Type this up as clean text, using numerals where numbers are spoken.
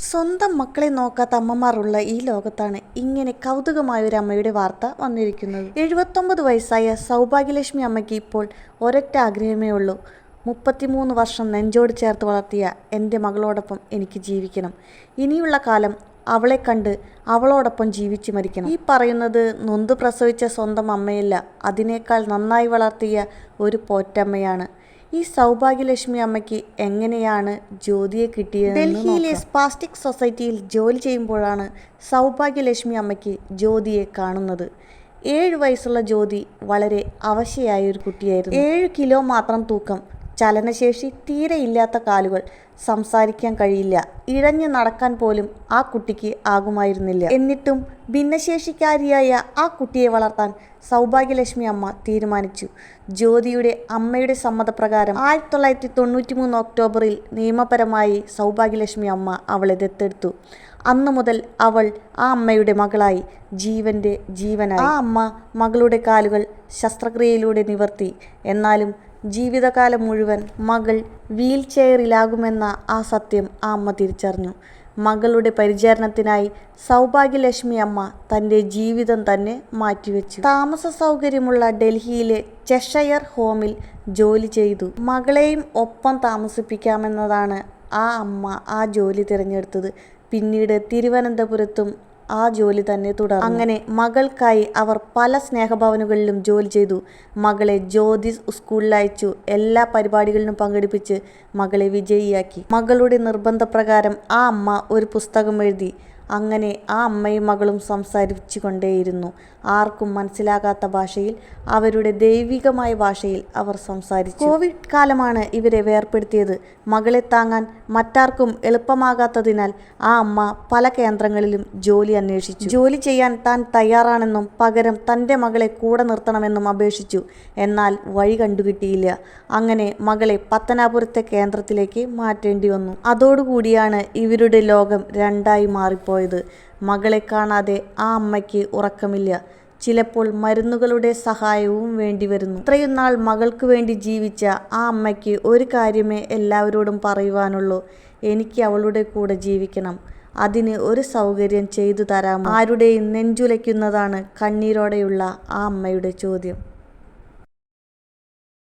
സ്വന്തം മക്കളെ നോക്കാത്ത അമ്മമാരുള്ള ഈ ലോകത്താണ് ഇങ്ങനെ കൗതുകമായ ഒരു അമ്മയുടെ വാർത്ത വന്നിരിക്കുന്നത്. 79 വയസ്സായ സൗഭാഗ്യലക്ഷ്മി അമ്മയ്ക്ക് ഇപ്പോൾ ഒരൊറ്റ ആഗ്രഹമേ ഉള്ളൂ. 33 വർഷം നെഞ്ചോട് ചേർത്ത് വളർത്തിയ എൻ്റെ മകളോടൊപ്പം എനിക്ക് ജീവിക്കണം. ഇനിയുള്ള കാലം അവളെ കണ്ട് അവളോടൊപ്പം ജീവിച്ചു മരിക്കണം. ഈ പറയുന്നത് നൊന്ത് പ്രസവിച്ച സ്വന്തം അമ്മയല്ല, അതിനേക്കാൾ നന്നായി വളർത്തിയ ഒരു പോറ്റമ്മയാണ്. ഈ സൗഭാഗ്യലക്ഷ്മി അമ്മയ്ക്ക് എങ്ങനെയാണ് ജ്യോതിയെ കിട്ടിയത്? ഡൽഹിയിലെ സ്പാസ്റ്റിക് സൊസൈറ്റിയിൽ ജോലി ചെയ്യുമ്പോഴാണ് സൗഭാഗ്യലക്ഷ്മി അമ്മയ്ക്ക് ജ്യോതിയെ കാണുന്നത്. 7 വയസ്സുള്ള ജ്യോതി വളരെ അവശയായ ഒരു കുട്ടിയായിരുന്നു. 7 കിലോ മാത്രം തൂക്കം, ചലനശേഷി തീരെ ഇല്ലാത്ത കാലുകൾ, സംസാരിക്കാൻ കഴിയില്ല, ഇഴഞ്ഞ് നടക്കാൻ പോലും ആ കുട്ടിക്ക് ആകുമായിരുന്നില്ല. എന്നിട്ടും ഭിന്നശേഷിക്കാരിയായ ആ കുട്ടിയെ വളർത്താൻ സൗഭാഗ്യലക്ഷ്മി അമ്മ തീരുമാനിച്ചു. ജ്യോതിയുടെ അമ്മയുടെ സമ്മതപ്രകാരം 1993 ഒക്ടോബറിൽ നിയമപരമായി സൗഭാഗ്യലക്ഷ്മി അമ്മ അവളെ ദത്തെടുത്തു. അന്നു മുതൽ അവൾ ആ അമ്മയുടെ മകളായി, ജീവൻ്റെ ജീവനായി. ആ അമ്മ മകളുടെ കാലുകൾ ശസ്ത്രക്രിയയിലൂടെ നിവർത്തി. എന്നാലും ജീവിതകാലം മുഴുവൻ മകൾ വീൽ ചെയറിലാകുമെന്ന ആ സത്യം ആ അമ്മ തിരിച്ചറിഞ്ഞു. മകളുടെ പരിചരണത്തിനായി സൗഭാഗ്യലക്ഷ്മി അമ്മ തൻ്റെ ജീവിതം തന്നെ മാറ്റിവെച്ചു. താമസ സൗകര്യമുള്ള ഡൽഹിയിലെ ചെഷയർ ഹോമിൽ ജോലി ചെയ്തു. മകളെയും ഒപ്പം താമസിപ്പിക്കാമെന്നതാണ് ആ അമ്മ ആ ജോലി തിരഞ്ഞെടുത്തത്. പിന്നീട് തിരുവനന്തപുരത്തും ആ ജോലി തന്നെ തുടർന്നു. അങ്ങനെ മകൾക്കായി അവർ പല സ്നേഹഭവനുകളിലും ജോലി ചെയ്തു. മകളെ ജ്യോതി സ്കൂളിൽ അയച്ചു. എല്ലാ പരിപാടികളിലും പങ്കെടുപ്പിച്ച് മകളെ വിജയിയാക്കി. മകളുടെ നിർബന്ധപ്രകാരം ആ അമ്മ ഒരു പുസ്തകം എഴുതി. അങ്ങനെ ആ അമ്മയും മകളും സംസാരിച്ചു കൊണ്ടേയിരുന്നു. ആർക്കും മനസ്സിലാകാത്ത ഭാഷയിൽ, അവരുടെ ദൈവികമായ ഭാഷയിൽ അവർ സംസാരിച്ചു. കോവിഡ് കാലമാണ് ഇവരെ വേർപ്പെടുത്തിയത്. മകളെ താങ്ങാൻ മറ്റാർക്കും എളുപ്പമാകാത്തതിനാൽ ആ അമ്മ പല കേന്ദ്രങ്ങളിലും ജോലി അന്വേഷിച്ചു. ജോലി ചെയ്യാൻ താൻ തയ്യാറാണെന്നും പകരം തൻ്റെ മകളെ കൂടെ നിർത്തണമെന്നും അപേക്ഷിച്ചു. എന്നാൽ വഴി കണ്ടുകിട്ടിയില്ല. അങ്ങനെ മകളെ പത്തനാപുരത്തെ കേന്ദ്രത്തിലേക്ക് മാറ്റേണ്ടി വന്നു. അതോടുകൂടിയാണ് ഇവരുടെ ലോകം രണ്ടായി മാറിപ്പോയത്. മകളെ കാണാതെ ആ അമ്മയ്ക്ക് ഉറക്കമില്ല. ചിലപ്പോൾ മരുന്നുകളുടെ സഹായവും വേണ്ടിവരുന്നു. ഇത്രയും നാൾ മകൾക്ക് വേണ്ടി ജീവിച്ച ആ അമ്മയ്ക്ക് ഒരു കാര്യമേ എല്ലാവരോടും പറയുവാനുള്ളൂ: എനിക്ക് അവളുടെ കൂടെ ജീവിക്കണം. അതിന് ഒരു സൗകര്യം ചെയ്തു തരാമോ? ആരുടെയും നെഞ്ചുലയ്ക്കുന്നതാണ് കണ്ണീരോടെയുള്ള ആ അമ്മയുടെ ചോദ്യം.